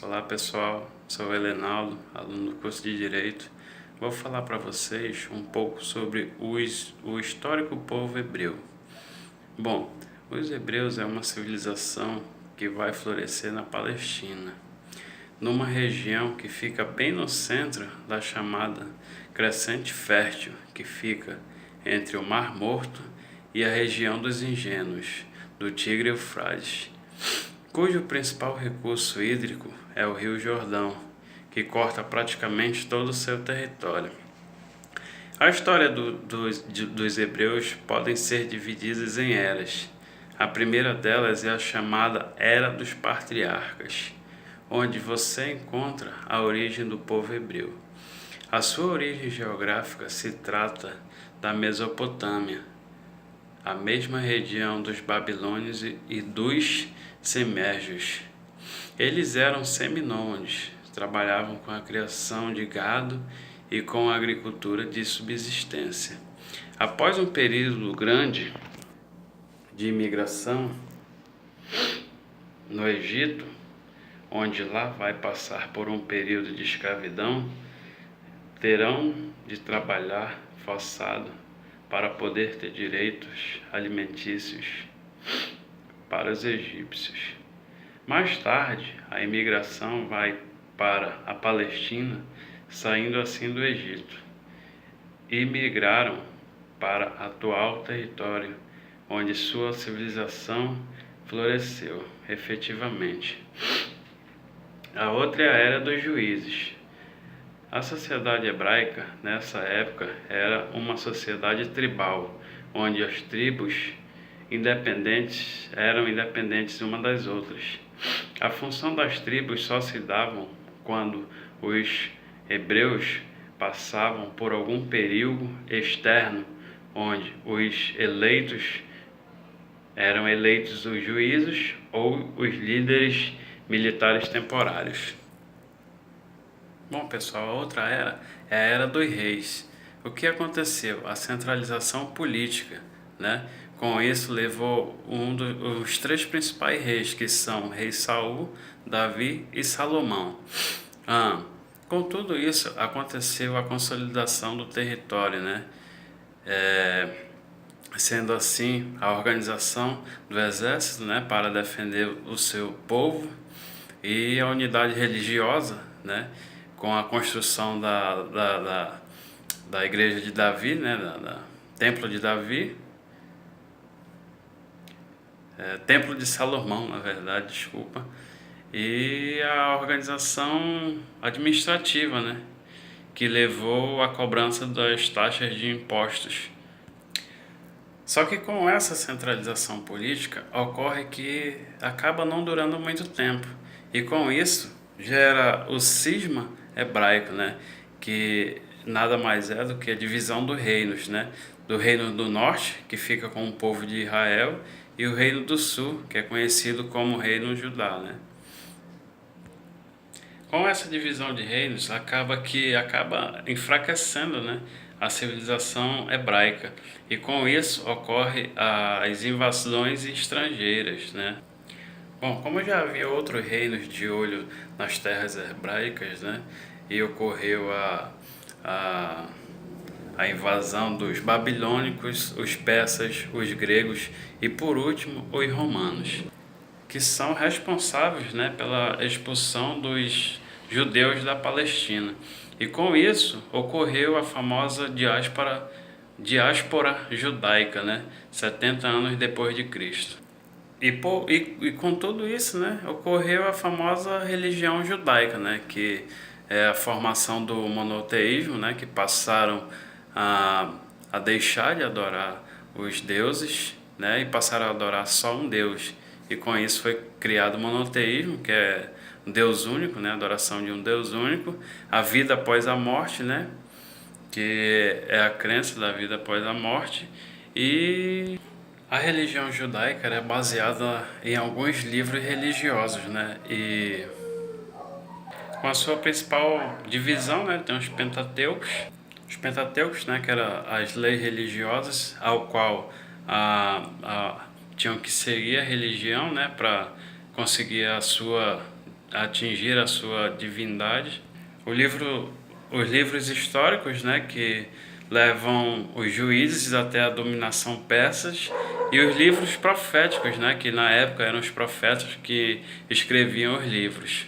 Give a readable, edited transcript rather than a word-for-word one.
Olá pessoal, sou o Helenaldo, aluno do curso de Direito. Vou falar para vocês um pouco sobre o histórico povo hebreu. Bom, os hebreus é uma civilização que vai florescer na Palestina, numa região que fica bem no centro da chamada Crescente Fértil, que fica entre o Mar Morto e a região dos Ingênuos, do Tigre e Eufrates, cujo principal recurso hídrico é o Rio Jordão, que corta praticamente todo o seu território. A história dos hebreus podem ser divididas em eras. A primeira delas é a chamada Era dos Patriarcas, onde você encontra a origem do povo hebreu. A sua origem geográfica se trata da Mesopotâmia, a mesma região dos babilônios e dos semérgios. Eles eram seminômades, trabalhavam com a criação de gado e com a agricultura de subsistência. Após um período grande de imigração no Egito, onde lá vai passar por um período de escravidão, terão de trabalhar forçado para poder ter direitos alimentícios para os egípcios. Mais tarde, a imigração vai para a Palestina, saindo assim do Egito, e migraram para o atual território, onde sua civilização floresceu efetivamente. A outra é a Era dos Juízes. A sociedade hebraica, nessa época, era uma sociedade tribal, onde as tribos eram independentes uma das outras. A função das tribos só se davam quando os hebreus passavam por algum período externo, onde os eleitos eram eleitos os juízes ou os líderes militares temporários. Bom, pessoal, a outra era é a Era dos Reis. O que aconteceu? A centralização política, né? Com isso levou os três principais reis, que são o rei Saul, Davi e Salomão. Com tudo isso aconteceu a consolidação do território, né? Sendo assim a organização do exército, né, para defender o seu povo, e a unidade religiosa, né, com a construção da igreja de Davi, né, Templo de Davi, Templo de Salomão, na verdade, desculpa, e a organização administrativa, né, que levou à cobrança das taxas de impostos. Só que com essa centralização política ocorre que acaba não durando muito tempo, e com isso gera o cisma hebraico, né, que nada mais é do que a divisão dos reinos, né, do reino do norte, que fica com o povo de Israel, e o reino do sul, que é conhecido como reino Judá, né. Com essa divisão de reinos acaba enfraquecendo, né, a civilização hebraica, e com isso ocorre as invasões estrangeiras, né. Bom, como já havia outros reinos de olho nas terras hebraicas, né, e ocorreu a invasão dos babilônicos, os persas, os gregos e, por último, os romanos, que são responsáveis, né, pela expulsão dos judeus da Palestina. E com isso ocorreu a famosa diáspora judaica, né, 70 anos depois de Cristo. E com tudo isso, né, ocorreu a famosa religião judaica, né, que é a formação do monoteísmo, né, que passaram a deixar de adorar os deuses, né, e passaram a adorar só um Deus. E com isso foi criado o monoteísmo, que é um Deus único, né, a adoração de um Deus único, a vida após a morte, né, que é a crença da vida após a morte, e a religião judaica é baseada em alguns livros religiosos, né, e com a sua principal divisão, né, tem os Pentateucos, né, que eram as leis religiosas, ao qual tinham que seguir a religião, né, para conseguir a sua atingir a sua divindade. Os livros históricos, né, que levam os juízes até a dominação persas, e os livros proféticos, né, que na época eram os profetas que escreviam os livros.